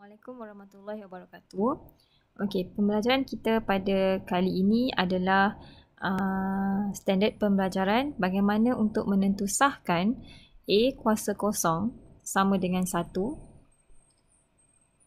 Assalamualaikum warahmatullahi wabarakatuh. Okey, pembelajaran kita pada kali ini adalah standard pembelajaran bagaimana untuk menentusahkan A kuasa kosong sama dengan 1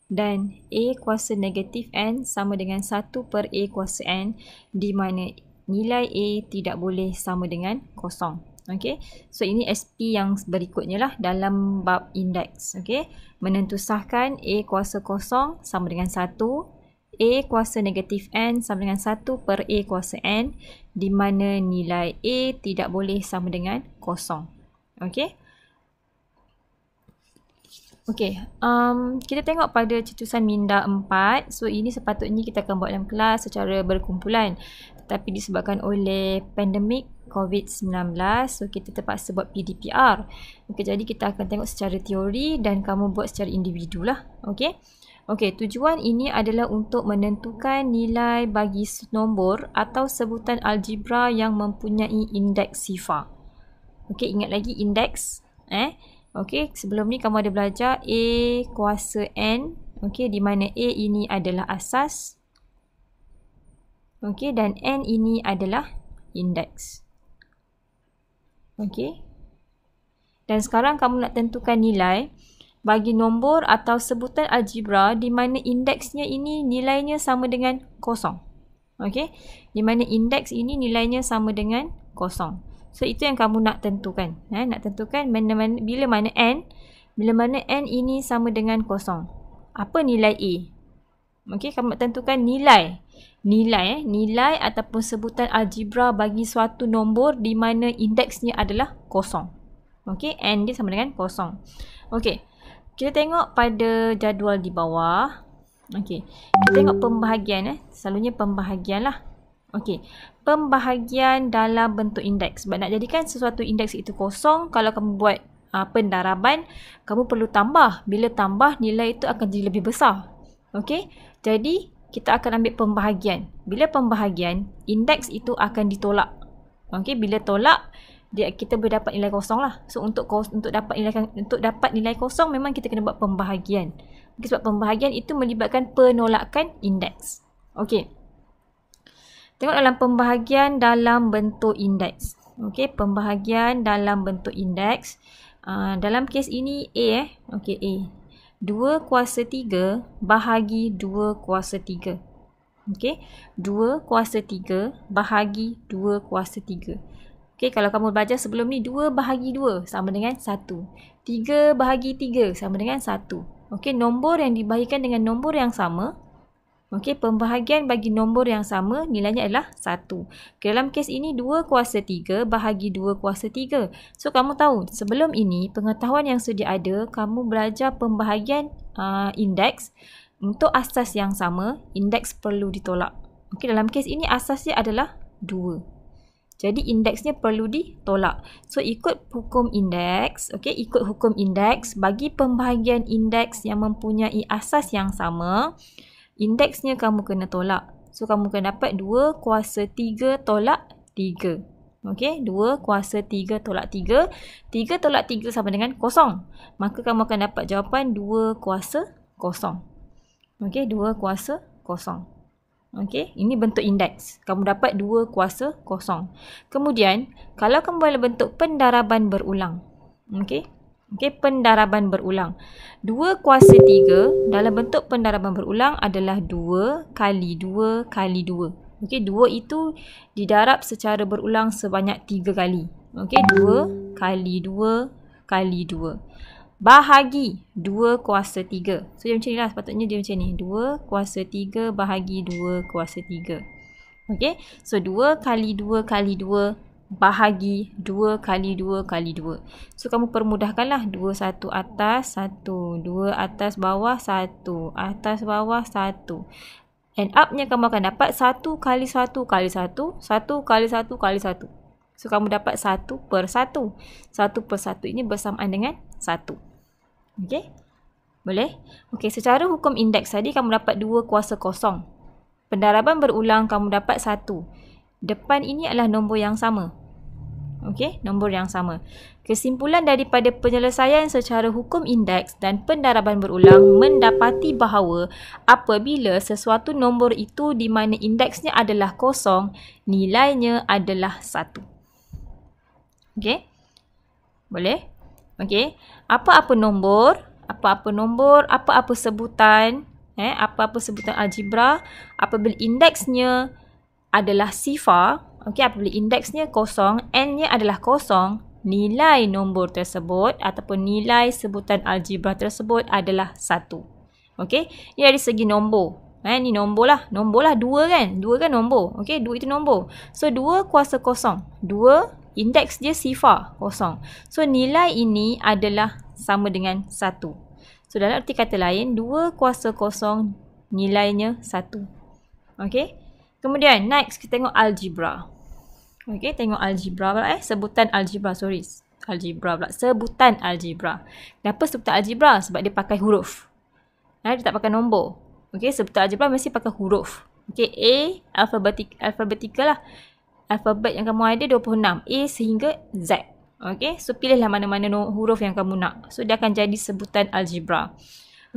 dan A kuasa negatif N sama dengan 1 per A kuasa N, di mana nilai A tidak boleh sama dengan kosong. Okey, so ini SP yang berikutnya lah dalam bab indeks. Okey, menentusahkan A kuasa kosong sama dengan 1, A kuasa negatif N sama dengan 1 per A kuasa N, di mana nilai A tidak boleh sama dengan kosong. Okey. Okey, kita tengok pada cetusan minda 4. So ini sepatutnya kita akan buat dalam kelas secara berkumpulan, tetapi disebabkan oleh pandemik COVID-19, so kita terpaksa buat PDPR. Okey, jadi kita akan tengok secara teori dan kamu buat secara individu lah. Okey. Okey, tujuan ini adalah untuk menentukan nilai bagi nombor atau sebutan algebra yang mempunyai indeks sifar. Okey, ingat lagi indeks. Okey, sebelum ni kamu ada belajar A kuasa N. Okey, di mana A ini adalah asas. Okey, dan N ini adalah indeks. Okey. Dan sekarang kamu nak tentukan nilai bagi nombor atau sebutan algebra di mana indeksnya ini nilainya sama dengan kosong. Okey. Di mana indeks ini nilainya sama dengan kosong. So itu yang kamu nak tentukan. Nak tentukan bila mana N ini sama dengan kosong. Apa nilai A? Okey, kamu nak tentukan nilai ataupun sebutan algebra bagi suatu nombor di mana indeksnya adalah kosong. Okey, N dia sama dengan kosong. Okey, kita tengok pada jadual di bawah. Okey, kita tengok pembahagian. Selalunya pembahagian lah. Okey, pembahagian dalam bentuk indeks. Sebab nak jadikan sesuatu indeks itu kosong, kalau kamu buat pendaraban, kamu perlu tambah. Bila tambah, nilai itu akan jadi lebih besar. Okey, jadi kita akan ambil pembahagian. Bila pembahagian, indeks itu akan ditolak. Okey, bila tolak, kita boleh dapat nilai kosong lah. So untuk dapat nilai kosong, memang kita kena buat pembahagian. Okay, sebab pembahagian itu melibatkan penolakan indeks. Okey. Tengok dalam pembahagian dalam bentuk indeks. Okey, pembahagian dalam bentuk indeks. Dalam kes ini A. Okey, A. 2 kuasa 3 bahagi 2 kuasa 3. Okey, 2 kuasa 3 bahagi 2 kuasa 3. Okey, kalau kamu belajar sebelum ni, 2 bahagi 2 sama dengan 1. 3 bahagi 3 sama dengan 1. Okey, nombor yang dibahagikan dengan nombor yang sama. Okey, pembahagian bagi nombor yang sama, nilainya adalah 1. Dalam kes ini, 2 kuasa 3 bahagi 2 kuasa 3. So, kamu tahu, sebelum ini, pengetahuan yang sedia ada, kamu belajar pembahagian indeks. Untuk asas yang sama, indeks perlu ditolak. Okey, dalam kes ini, asasnya adalah 2. Jadi, indeksnya perlu ditolak. So, ikut hukum indeks. Okey, ikut hukum indeks, bagi pembahagian indeks yang mempunyai asas yang sama, indeksnya kamu kena tolak. So, kamu kena dapat 2 kuasa 3 tolak 3. Okey, 2 kuasa 3 tolak 3. 3 tolak 3 sama dengan kosong. Maka kamu akan dapat jawapan 2 kuasa kosong. Okey, 2 kuasa kosong. Okey, ini bentuk indeks. Kamu dapat 2 kuasa kosong. Kemudian, kalau kamu dalam bentuk pendaraban berulang. Okey. Okey, pendaraban berulang. 2 kuasa 3 dalam bentuk pendaraban berulang adalah 2 kali 2 kali 2. Okey, 2 itu didarab secara berulang sebanyak 3 kali. Okey, 2 kali 2 kali 2. Bahagi 2 kuasa 3. So, dia macam ni lah. Sepatutnya dia macam ni. 2 kuasa 3 bahagi 2 kuasa 3. Okey, so 2 kali 2 kali 2 bahagi 2 kali 2 kali 2. So, kamu permudahkanlah. 2, 1 atas, 1. 2 atas bawah, 1. Atas bawah, 1. End up-nya kamu akan dapat 1 kali 1 kali 1. 1 kali 1 kali 1. So, kamu dapat 1 per 1. 1 per 1 ini bersamaan dengan 1. Okey? Boleh? Okey, secara hukum indeks tadi, kamu dapat 2 kuasa kosong. Pendaraban berulang, kamu dapat 1. Depan ini adalah nombor yang sama. Okey, nombor yang sama. Kesimpulan daripada penyelesaian secara hukum indeks dan pendaraban berulang mendapati bahawa apabila sesuatu nombor itu di mana indeksnya adalah kosong, nilainya adalah 1. Okey? Boleh? Okey. Apa-apa nombor, apa-apa sebutan, apa-apa sebutan algebra, apabila indeksnya adalah sifar, okey, apabila indeksnya kosong, n-nya adalah kosong, nilai nombor tersebut ataupun nilai sebutan algebra tersebut adalah 1. Okey, ini dari segi nombor. Ni nombor lah. Nombor lah 2 kan? 2 kan nombor. Okey, 2 itu nombor. So, 2 kuasa kosong. 2, indeks dia sifar, kosong. So, nilai ini adalah sama dengan 1. So, dalam arti kata lain, 2 kuasa kosong nilainya 1. Okey. Kemudian, next kita tengok algebra. Okey, tengok algebra pula sebutan algebra, sorry. Algebra pula, sebutan algebra. Kenapa sebutan algebra? Sebab dia pakai huruf. Dia tak pakai nombor. Okey, sebutan algebra mesti pakai huruf. Okey, A, alphabetikal lah. Alfabet yang kamu ada 26. A sehingga Z. Okey, so pilihlah mana-mana huruf yang kamu nak. So, dia akan jadi sebutan algebra.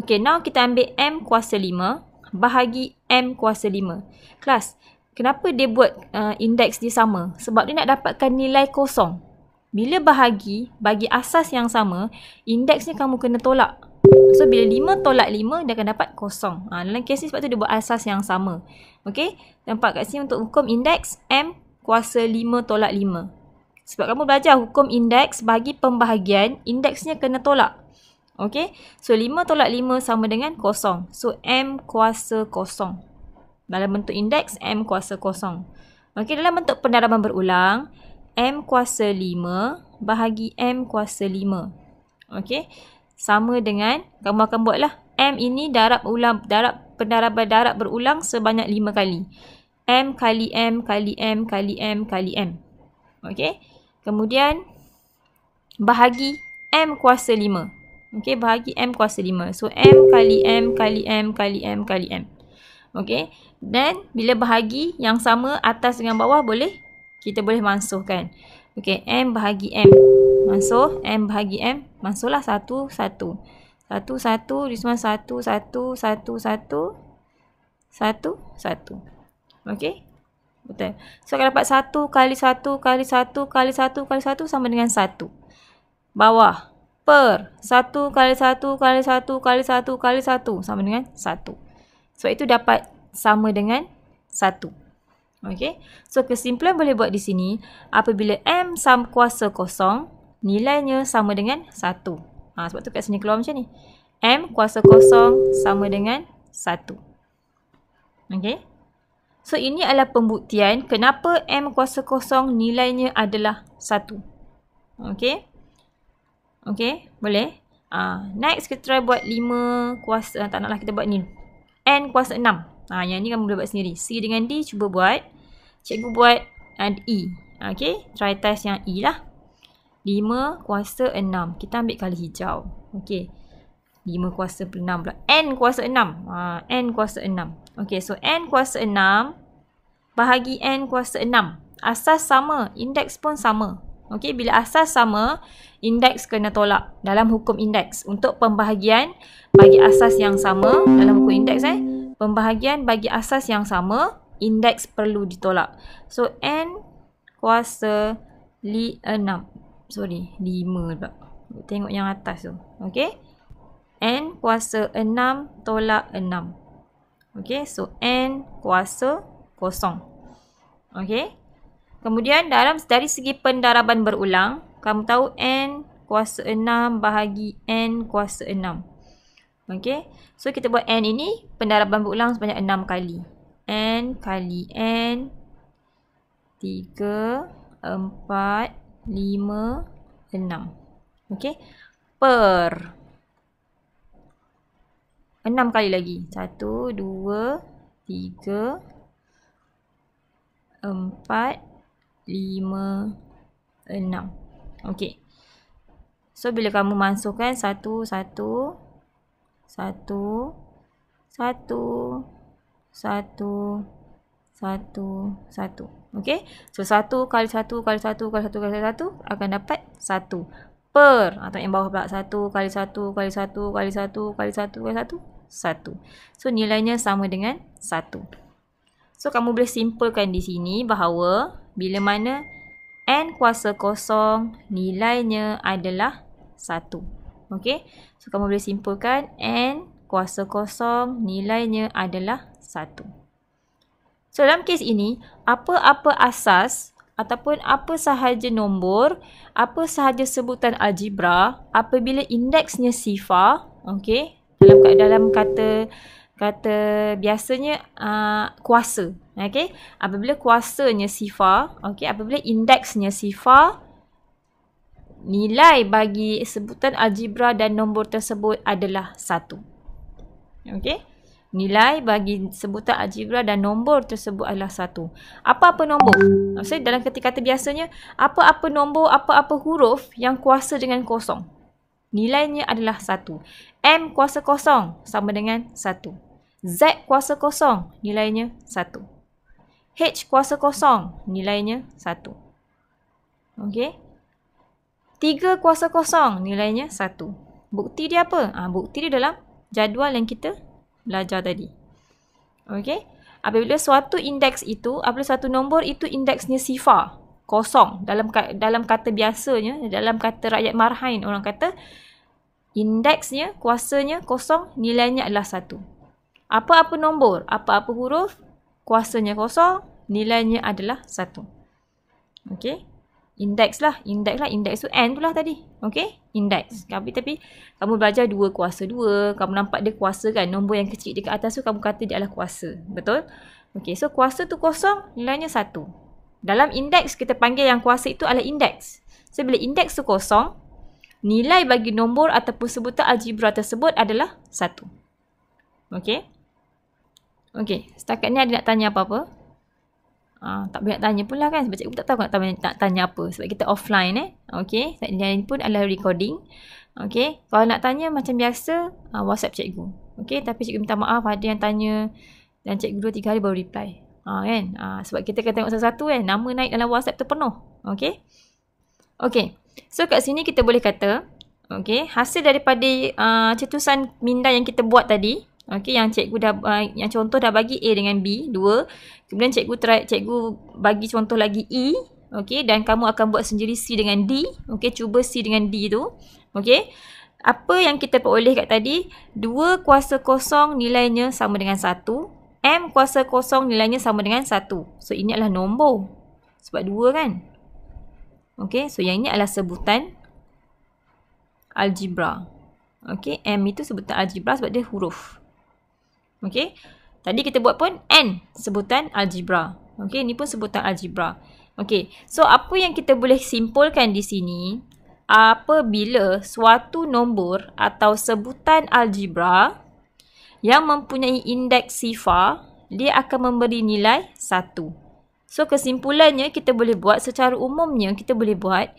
Okey, now kita ambil M kuasa 5. Bahagi M kuasa 5. Kelas, kenapa dia buat indeks dia sama? Sebab dia nak dapatkan nilai kosong. Bila bagi asas yang sama, indeksnya kamu kena tolak. So, bila 5 tolak 5, dia akan dapat kosong. Dalam kes ni sebab tu dia buat asas yang sama. Okey, nampak kat sini untuk hukum indeks M kuasa 5 tolak 5. Sebab kamu belajar hukum indeks bagi pembahagian, indeksnya kena tolak. Okey, so 5 tolak 5 sama dengan kosong. So, M kuasa kosong. Dalam bentuk indeks, M kuasa kosong. Okey, dalam bentuk pendaraban berulang, M kuasa 5 bahagi M kuasa 5. Okey, sama dengan, kamu akan buatlah. M ini pendaraban darab berulang sebanyak 5 kali. M kali M kali M kali M kali M. Okey, kemudian bahagi M kuasa 5. Okey, bahagi M kuasa 5. So, M kali M kali M kali M kali M. Okey. Dan bila bahagi yang sama atas dengan bawah kita boleh mansuhkan. Okey, M bahagi M. Mansuh, M bahagi M. Mansuhlah 1, 1. 1, 1. Di semua 1, 1, 1, 1. 1, 1. Okey. Betul. So, akan dapat 1 kali 1 kali 1 kali 1 kali 1 sama dengan 1. Bawah. Per 1 kali 1 kali 1 kali 1 kali 1 sama dengan 1. Sebab itu dapat sama dengan 1. Okey. So, kesimpulan boleh buat di sini. Apabila M sama kuasa kosong, nilainya sama dengan 1. Sebab tu kat sini keluar macam ni. M kuasa kosong sama dengan 1. Okey. So, ini adalah pembuktian kenapa M kuasa kosong nilainya adalah 1. Okey. Okey, boleh. Next kita try buat 5 kuasa, tak naklah kita buat ni. N kuasa 6. Yang ni kamu boleh buat sendiri. C dengan D cuba buat. Cikgu buat E. Okey, try test yang E lah. 5 kuasa 6. Kita ambil kali hijau. Okey. 5 kuasa 6 pula. N kuasa 6. N kuasa 6. Okey, so N kuasa 6 bahagi N kuasa 6. Asas sama, indeks pun sama. Okey, bila asas sama, indeks kena tolak dalam hukum indeks. Untuk pembahagian bagi asas yang sama, dalam hukum indeks pembahagian bagi asas yang sama, indeks perlu ditolak. So, N kuasa 5 pula. Tengok yang atas tu. Okey. N kuasa 6 tolak 6. Okey, so N kuasa kosong. Okey. Kemudian dari segi pendaraban berulang, kamu tahu N kuasa 6 bahagi N kuasa 6. Okey. So, kita buat N ini pendaraban berulang sebanyak 6 kali. N kali N 3, 4, 5, 6. Okey. Per 6 kali lagi. 1, 2, 3, 4, 5, 6. Okey. So, bila kamu masukkan 1, 1, 1, 1, 1, 1, 1. Okey. So 1 kali 1 kali 1 kali 1 kali 1 akan dapat 1. Per, atau yang bawah pula 1 kali 1 kali 1 kali 1 kali 1 kali 1, 1. So nilainya sama dengan 1. So kamu boleh simpulkan di sini bahawa bila mana n kuasa kosong nilainya adalah 1. Okey. So kamu boleh simpulkan n kuasa kosong nilainya adalah 1. So dalam kes ini, apa-apa asas ataupun apa sahaja nombor, apa sahaja sebutan algebra, apabila indeksnya sifar, okey, dalam kata biasanya kuasa, okey, apabila kuasanya sifar, okey, apabila indeksnya sifar, nilai bagi sebutan algebra dan nombor tersebut adalah 1. Okey. Nilai bagi sebutan algebra dan nombor tersebut adalah 1. Apa-apa nombor? Maksudnya dalam kata-kata biasanya, apa-apa nombor, apa-apa huruf yang kuasa dengan kosong, nilainya adalah 1. M kuasa kosong sama dengan 1. Z kuasa kosong, nilainya 1. H kuasa kosong, nilainya 1. Okey. 3 kuasa kosong, nilainya 1. Bukti dia apa? Bukti dia dalam jadual yang kita belajar tadi. Okey. Apabila suatu indeks itu, apabila suatu nombor itu indeksnya sifar, kosong, dalam kata biasanya, dalam kata rakyat marhain, orang kata indeksnya, kuasanya kosong, nilainya adalah 1. Apa-apa nombor, apa-apa huruf, kuasanya kosong, nilainya adalah 1. Okey. Indeks tu n tu lah tadi. Okey, indeks. Tapi kamu belajar 2 kuasa 2, kamu nampak dia kuasa kan, nombor yang kecil dekat atas tu kamu kata dia adalah kuasa. Betul? Okey, so kuasa tu kosong, nilainya 1. Dalam indeks kita panggil yang kuasa itu adalah indeks. So bila indeks tu kosong, nilai bagi nombor ataupun sebutan algebra tersebut adalah 1. Okey? Okey, setakat ni ada nak tanya apa-apa? Tak boleh nak tanya pula kan, sebab cikgu tak tahu nak tanya apa, sebab kita offline Okey, dan pun adalah recording. Okey, kalau nak tanya macam biasa, WhatsApp cikgu. Okey, tapi cikgu minta maaf ada yang tanya dan cikgu 2-3 hari baru reply. Kan? Sebab kita kena tengok satu-satu kan, nama naik dalam WhatsApp tu penuh. Okey. Okey. So kat sini kita boleh kata, okey, hasil daripada cetusan minda yang kita buat tadi. Okey, yang cikgu yang contoh dah bagi A dengan B 2. Kemudian cikgu bagi contoh lagi E, okey, dan kamu akan buat sendiri C dengan D. Okey, cuba C dengan D tu. Okey. Apa yang kita peroleh kat tadi? 2 kuasa kosong nilainya sama dengan 1. M kuasa kosong nilainya sama dengan 1. So ini adalah nombor. Sebab 2 kan? Okey, so yang ini adalah sebutan algebra. Okey, M itu sebutan algebra sebab dia huruf. Okey. Tadi kita buat pun N sebutan algebra. Okey, ini pun sebutan algebra. Okey. So apa yang kita boleh simpulkan di sini, apabila suatu nombor atau sebutan algebra yang mempunyai indeks sifar, dia akan memberi nilai 1. So kesimpulannya kita boleh buat secara umumnya, kita boleh buat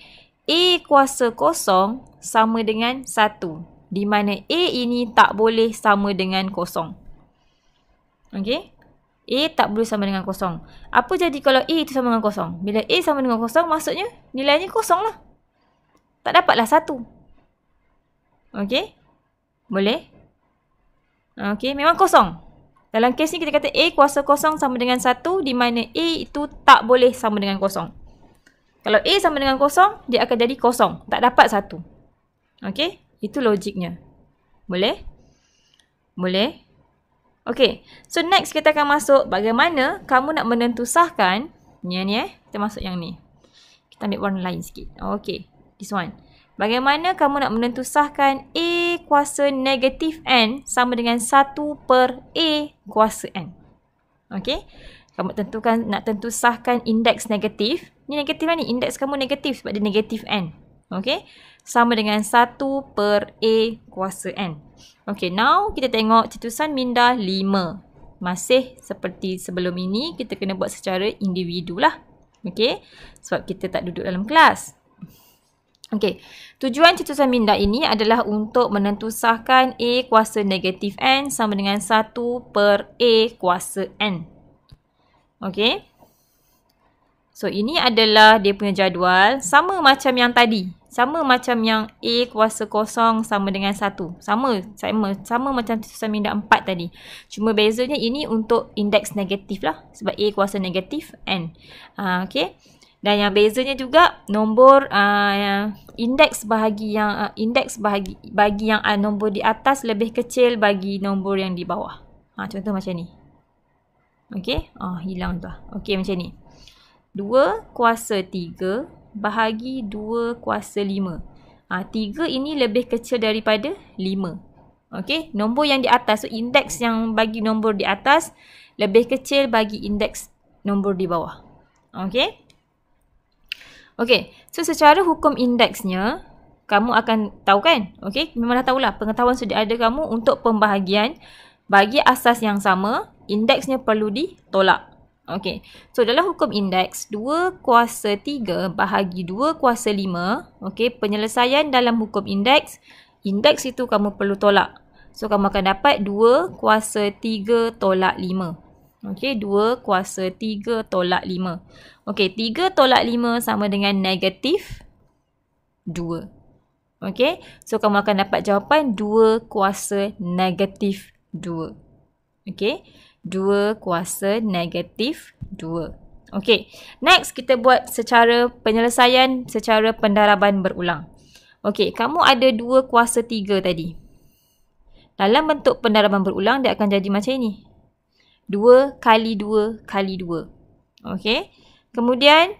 A kuasa kosong sama dengan 1. Di mana A ini tak boleh sama dengan kosong. Okey. A tak boleh sama dengan kosong. Apa jadi kalau A itu sama dengan kosong? Bila A sama dengan kosong, maksudnya nilainya kosong lah. Tak dapatlah 1. Okey. Boleh? Okey, memang kosong. Dalam kes ni kita kata A kuasa kosong sama dengan 1, di mana A itu tak boleh sama dengan kosong. Kalau A sama dengan kosong, dia akan jadi kosong. Tak dapat 1. Okey. Itu logiknya. Boleh? Boleh? Okey, so next kita akan masuk bagaimana kamu nak menentusahkan ni kita masuk yang ni. Kita ambil warna lain sikit. Okey, this one. Bagaimana kamu nak menentusahkan A kuasa negatif N sama dengan 1 per A kuasa N. Okey, kamu nak tentusahkan indeks negatif. Ni negatif lah ni, indeks kamu negatif sebab dia negatif N. Okey, sama dengan 1 per A kuasa N. Okay, now kita tengok cetusan minda 5. Masih seperti sebelum ini, kita kena buat secara individu lah. Okay, sebab kita tak duduk dalam kelas. Okay, tujuan cetusan minda ini adalah untuk menentusahkan A kuasa negatif N sama dengan 1 per A kuasa N. Okay. So, ini adalah dia punya jadual. Sama macam yang tadi. Sama macam yang A kuasa kosong sama dengan 1. Sama macam susunan minda 4 tadi. Cuma bezanya ini untuk indeks negatif lah. Sebab A kuasa negatif N. Okay. Dan yang bezanya juga nombor indeks bagi yang nombor di atas lebih kecil bagi nombor yang di bawah. Contoh macam ni. Okay. Hilang tu. Okay, macam ni. 2 kuasa 3 bahagi 2 kuasa 5. 3 ini lebih kecil daripada 5. Okay. Nombor yang di atas. So, indeks yang bagi nombor di atas lebih kecil bagi indeks nombor di bawah. Okay. Okay. So, secara hukum indeksnya, kamu akan tahu kan? Okay. Memang dah tahulah. Pengetahuan sudah ada kamu untuk pembahagian bagi asas yang sama, indeksnya perlu ditolak. Okay. So, dalam hukum indeks, 2 kuasa 3 bahagi 2 kuasa 5. Okay. Penyelesaian dalam hukum indeks, indeks itu kamu perlu tolak. So, kamu akan dapat 2 kuasa 3 tolak 5. Okay. 2 kuasa 3 tolak 5. Okay. 3 tolak 5 sama dengan negatif 2. Okay. So, kamu akan dapat jawapan 2 kuasa negatif 2. Okay. 2 kuasa negatif 2. Okey. Next, kita buat secara penyelesaian secara pendaraban berulang. Okey, kamu ada 2 kuasa 3 tadi. Dalam bentuk pendaraban berulang, dia akan jadi macam ini. 2 kali 2 kali 2. Okey. Kemudian,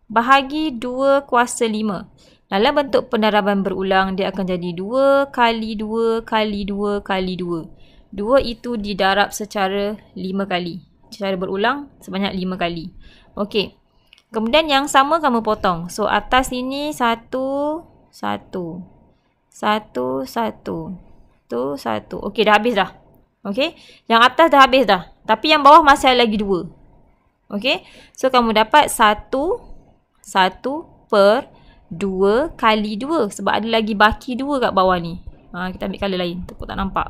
bahagi 2 kuasa 5. Dalam bentuk pendaraban berulang, dia akan jadi 2 kali 2 kali 2 kali 2. 2 itu didarab secara 5 kali. Secara berulang sebanyak 5 kali. Okey. Kemudian yang sama kamu potong. So, atas ini 1, 1. 1, 1. Tu 1. Okey, dah habis dah. Okey. Yang atas dah habis dah. Tapi yang bawah masih ada lagi 2. Okey. So, kamu dapat 1 per 2 kali 2. Sebab ada lagi baki 2 kat bawah ni. Kita ambil colour lain. Takut tak nampak.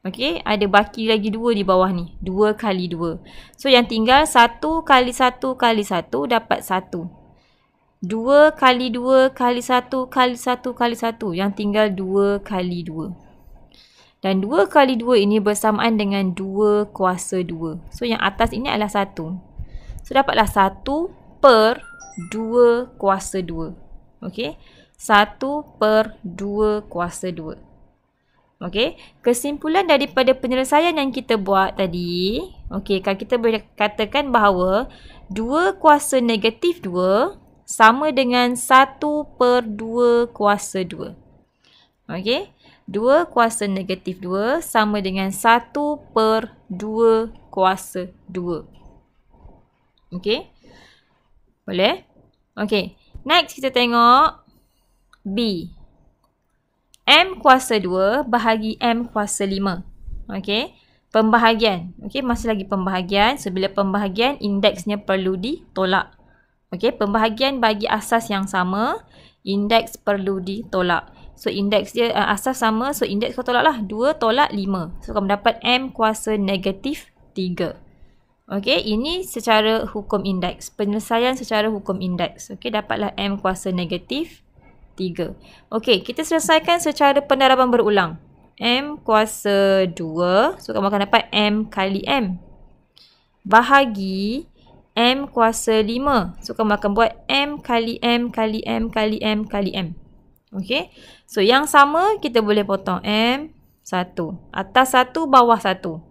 Okey, ada baki lagi 2 di bawah ni. 2 kali 2. So, yang tinggal 1 kali 1 kali 1 dapat 1. 2 kali 2 kali 1 kali 1 kali 1. Yang tinggal 2 kali 2. Dan 2 kali 2 ini bersamaan dengan 2 kuasa 2. So, yang atas ini adalah 1. So, dapatlah 1 per 2 kuasa 2. Okey, 1 per 2 kuasa 2. Okey, kesimpulan daripada penyelesaian yang kita buat tadi, okey, kalau kita boleh katakan bahawa 2 kuasa negatif 2 sama dengan 1 per 2 kuasa 2. Okey, 2 kuasa negatif 2 sama dengan 1 per 2 kuasa 2. Okey, boleh? Okey, next kita tengok B. M kuasa 2 bahagi M kuasa 5. Okey. Pembahagian. Okey, masih lagi pembahagian. So, bila pembahagian, indeksnya perlu ditolak. Okey, pembahagian bagi asas yang sama, indeks perlu ditolak. So, indeks dia asas sama. So, indeks kau tolak lah. 2 tolak 5. So, kamu dapat M kuasa negatif 3. Okey, ini secara hukum indeks. Penyelesaian secara hukum indeks. Okey, dapatlah M kuasa negatif 3. Okey, kita selesaikan secara pendaraban berulang. M kuasa 2. So, kamu akan dapat M kali M. Bahagi M kuasa 5. So, kamu akan buat M kali M kali M kali M kali M. Okey. So, yang sama kita boleh potong M 1. Atas 1, bawah 1.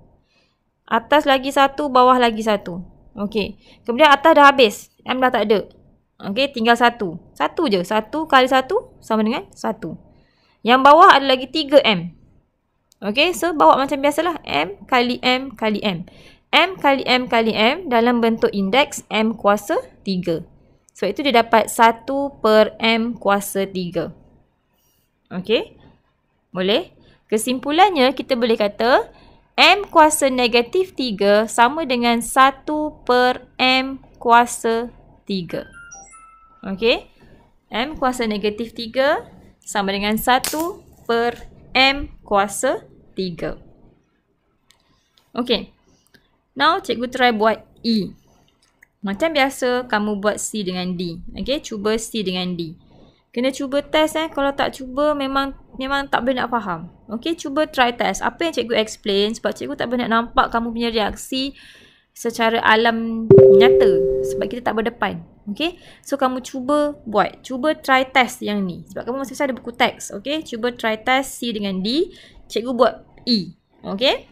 Atas lagi 1, bawah lagi 1. Okey. Kemudian atas dah habis. M dah tak ada. Okey, tinggal 1. 1 je. 1 kali 1 sama dengan 1. Yang bawah ada lagi 3M. Okey, so bawa macam biasalah. M kali M kali M. M kali M kali M dalam bentuk indeks M kuasa 3. So, itu dia dapat 1 per M kuasa 3. Okey, boleh? Kesimpulannya, kita boleh kata M kuasa negatif 3 sama dengan 1 per M kuasa 3. Okey. M kuasa negatif 3 sama dengan 1 per M kuasa 3. Okey. Now, cikgu try buat E. Macam biasa, kamu buat C dengan D. Okay, cuba C dengan D. Kena cuba test Kalau tak cuba, memang tak boleh nak faham. Okay, cuba try test. Apa yang cikgu explain, sebab cikgu tak boleh nak nampak kamu punya reaksi secara alam nyata. Sebab kita tak berdepan. Okay, so kamu cuba buat. Cuba try test yang ni. Sebab kamu masih ada buku teks. Okay, cuba try test C dengan D. Cikgu buat E. Okay.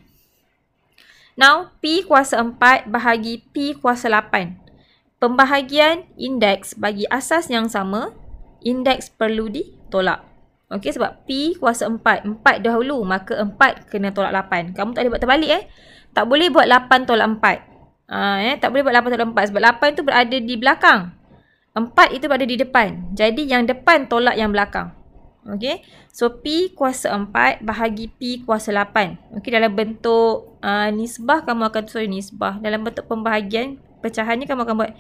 Now, P kuasa 4 bahagi P kuasa 8. Pembahagian indeks bagi asas yang sama, indeks perlu ditolak. Okey, sebab P kuasa 4. 4 dahulu, maka 4 kena tolak 8. Kamu tak boleh buat terbalik Tak boleh buat 8 tolak 4. Tak boleh buat 8 tolak 4 sebab 8 tu berada di belakang. 4 itu berada di depan. Jadi yang depan tolak yang belakang. Okey. So P kuasa 4 bahagi P kuasa 8. Okey, dalam bentuk nisbah kamu akan nisbah. Dalam bentuk pembahagian pecahannya kamu akan buat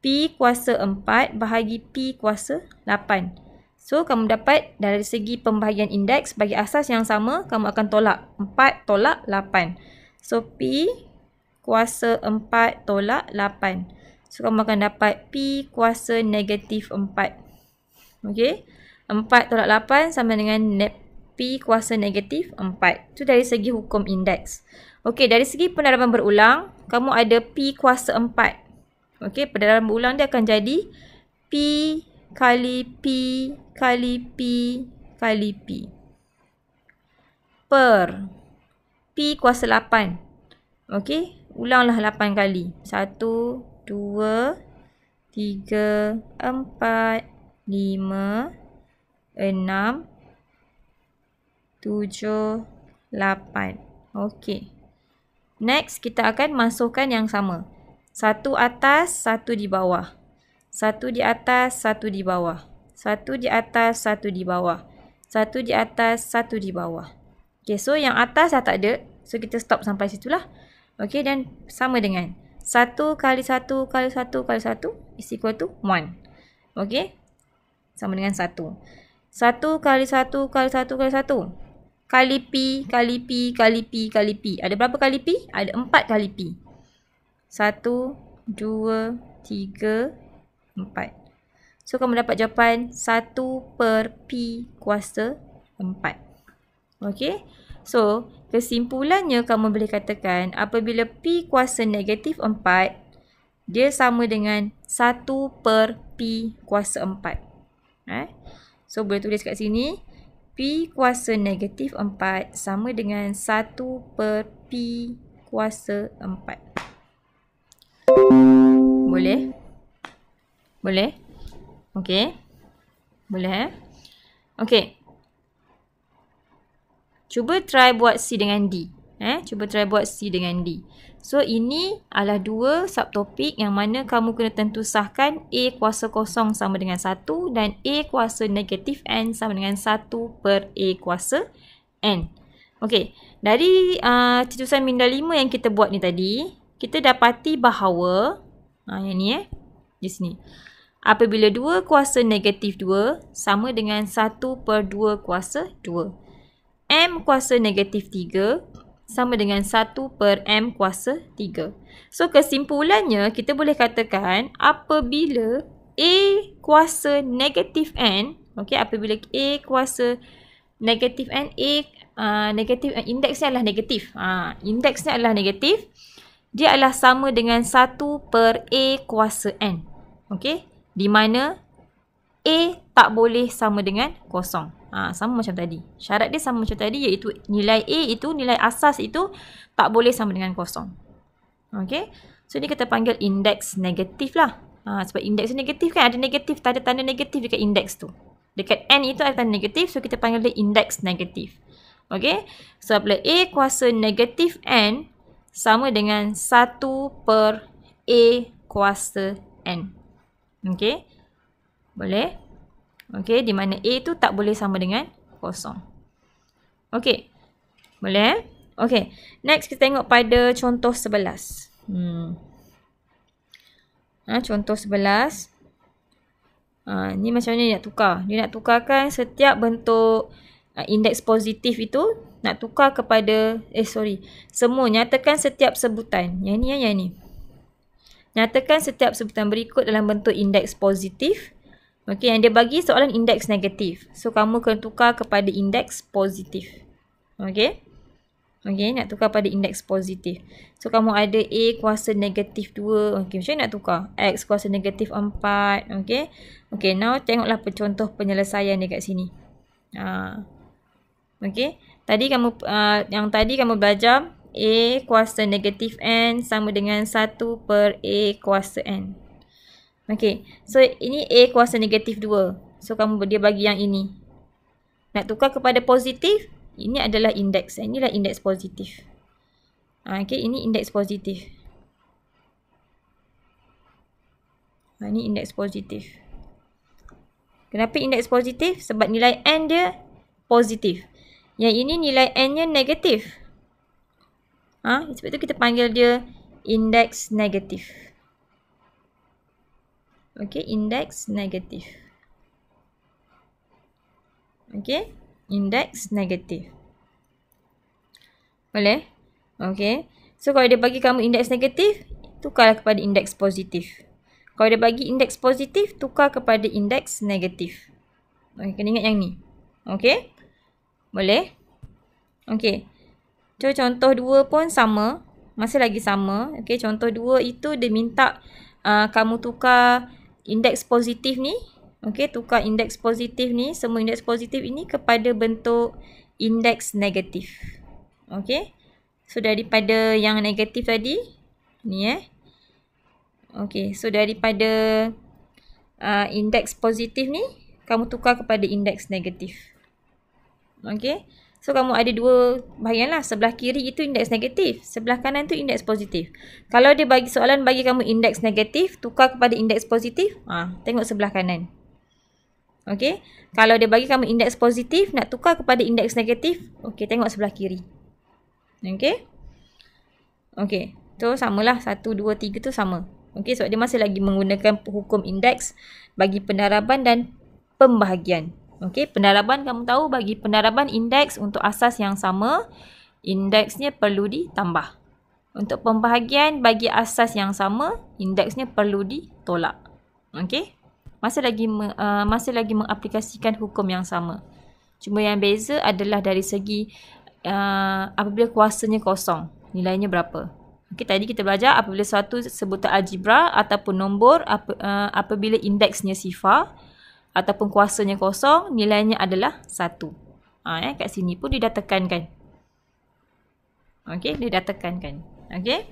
P kuasa 4 bahagi P kuasa 8. So kamu dapat dari segi pembahagian indeks bagi asas yang sama, kamu akan tolak 4 tolak 8. So P kuasa 4 tolak 8. So kamu akan dapat P kuasa negatif 4. Okey. 4 tolak 8 sama dengan P kuasa negatif 4. Itu dari segi hukum indeks. Okey, dari segi pendalaman berulang, kamu ada P kuasa 4. Okey, pendalaman berulang dia akan jadi P kali P kali P kali P. Per P kuasa 8. Okey, ulanglah 8 kali. 1, 2, 3, 4, 5, 6, 7, 8. Okey. Next, kita akan masukkan yang sama. 1 atas, 1 di bawah. 1 di atas, 1 di bawah. 1 di atas, 1 di bawah. 1 di atas, 1 di bawah. Okey, so yang atas dah tak ada. So, kita stop sampai situlah. Okey, dan sama dengan 1 kali 1 kali 1 kali 1 is equal to 1. Okey. Sama dengan 1. 1 kali 1 kali 1 kali 1. Kali P, kali P, kali P, kali P. Ada berapa kali P? Ada 4 kali P. 1, 2, 3, 4. So, kamu dapat jawapan 1 per P kuasa 4. Okey. So, kesimpulannya kamu boleh katakan apabila P kuasa negatif 4, dia sama dengan 1 per P kuasa 4. So, boleh tulis kat sini. P kuasa negatif 4 sama dengan 1 per P kuasa 4. Boleh? Boleh? Okey. Boleh Okey. Cuba try buat C dengan D. Cuba try buat C dengan D. So, ini adalah 2 subtopik yang mana kamu kena tentu sahkan A kuasa kosong sama dengan 1 dan A kuasa negatif N sama dengan 1 per A kuasa N. Okey, dari cetusan minda 5 yang kita buat ni tadi, kita dapati bahawa, yang ni di sini. Apabila 2 kuasa negatif 2 sama dengan 1 per 2 kuasa 2. M kuasa negatif 3 sama dengan 1 per M kuasa 3. So, kesimpulannya kita boleh katakan apabila A kuasa negatif N, okey, apabila A kuasa negatif N, negatif, indeksnya adalah negatif. Indeksnya adalah negatif. Dia adalah sama dengan 1 per A kuasa N. Okey, di mana A tak boleh sama dengan kosong. Sama macam tadi. Syarat dia sama macam tadi, iaitu nilai A itu, nilai asas itu tak boleh sama dengan kosong. Okey. So, ni kita panggil indeks negatif lah. Sebab indeks negatif kan, ada negatif, ada tanda negatif dekat indeks tu. Dekat N itu ada tanda negatif, so kita panggil dia indeks negatif. Okey. So, apabila A kuasa negatif N sama dengan 1 per A kuasa N. Okey. Boleh? Okey, di mana A tu tak boleh sama dengan kosong. Okey. Boleh? Okey. Next, kita tengok pada contoh 11. Contoh 11. Ni macam mana dia nak tukar? Dia nak tukarkan setiap bentuk indeks positif itu, nak tukar kepada, semua. Nyatakan setiap sebutan. Yang ni. Nyatakan setiap sebutan berikut dalam bentuk indeks positif. Okey, yang dia bagi soalan indeks negatif. So, kamu kena tukar kepada indeks positif. Okey. Okey, nak tukar pada indeks positif. So, kamu ada A kuasa negatif 2. Okey, macam mana nak tukar? X kuasa negatif 4. Okey. Okey, now tengoklah contoh penyelesaian dekat sini. Okey. Yang tadi kamu belajar A kuasa negatif N sama dengan 1 per A kuasa N. Okey. So, ini A kuasa negatif 2. So, dia bagi yang ini. Nak tukar kepada positif, ini adalah indeks. Inilah indeks positif. Okey, ini indeks positif. Ini indeks positif. Kenapa indeks positif? Sebab nilai N dia positif. Yang ini nilai N-nya negatif. Sebab itu kita panggil dia indeks negatif. Okey, indeks negatif. Okey, indeks negatif. Boleh? Okey. So, kalau dia bagi kamu indeks negatif, tukarlah kepada indeks positif. Kalau dia bagi indeks positif, tukar kepada indeks negatif. Okay, kena ingat yang ni. Okey? Boleh? Okey. So, contoh 2 pun sama. Masih lagi sama. Okey, contoh 2 itu dia minta kamu tukar indeks positif ni. Okey, tukar indeks positif ni, semua indeks positif ini kepada bentuk indeks negatif. Okey. So, daripada yang negatif tadi, ni okey, so daripada indeks positif ni, kamu tukar kepada indeks negatif. Okey. So, kamu ada dua bahagian lah. Sebelah kiri itu indeks negatif. Sebelah kanan tu indeks positif. Kalau dia bagi soalan bagi kamu indeks negatif, tukar kepada indeks positif, tengok sebelah kanan. Okey. Kalau dia bagi kamu indeks positif, nak tukar kepada indeks negatif, okey, tengok sebelah kiri. Okey. Okey. So, samalah 1, 2, 3 tu sama. Okey, sebab dia masih lagi menggunakan hukum indeks bagi pendaraban dan pembahagian. Okey, pendaraban kamu tahu bagi pendaraban indeks untuk asas yang sama, indeksnya perlu ditambah. Untuk pembahagian bagi asas yang sama, indeksnya perlu ditolak. Okey. Masih lagi mengaplikasikan hukum yang sama. Cuma yang beza adalah dari segi apabila kuasanya kosong, nilainya berapa. Okey, tadi kita belajar apabila suatu sebutan algebra ataupun nombor apabila indeksnya sifar ataupun kuasanya kosong, nilainya adalah 1. Kat sini pun dia dah tekankan. Okey, dia dah tekankan. Okey.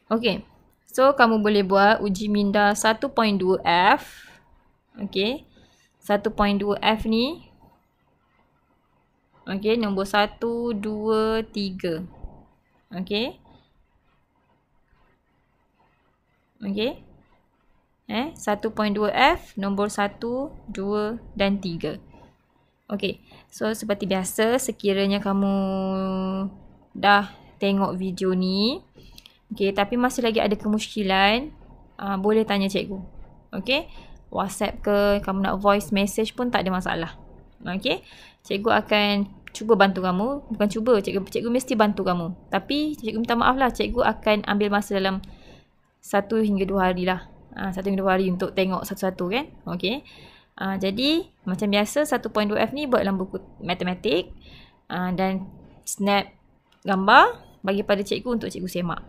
Okey. So, kamu boleh buat uji minda 1.2F. Okey. 1.2F ni. Okey, nombor 1, 2, 3. Okey. Okey. 1.2F, nombor 1, 2 dan 3. Okey. So, seperti biasa, sekiranya kamu dah tengok video ni, okey, tapi masih lagi ada kemusykilan, boleh tanya cikgu. Okey. WhatsApp ke, kamu nak voice message pun tak ada masalah. Okey. Cikgu akan cuba bantu kamu. Bukan cuba, cikgu mesti bantu kamu. Tapi cikgu minta maaf lah, cikgu akan ambil masa dalam 1 hingga 2 hari lah. 1 hingga 2 hari untuk tengok satu-satu kan. Okey. Jadi, macam biasa 1.2F ni buat dalam buku matematik. Dan snap gambar bagi pada cikgu untuk cikgu semak.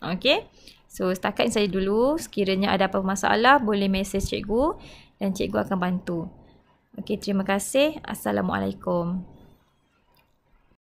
Okey. So, setakat ini saja dulu. Sekiranya ada apa-apa masalah, boleh message cikgu dan cikgu akan bantu. Okey, terima kasih. Assalamualaikum.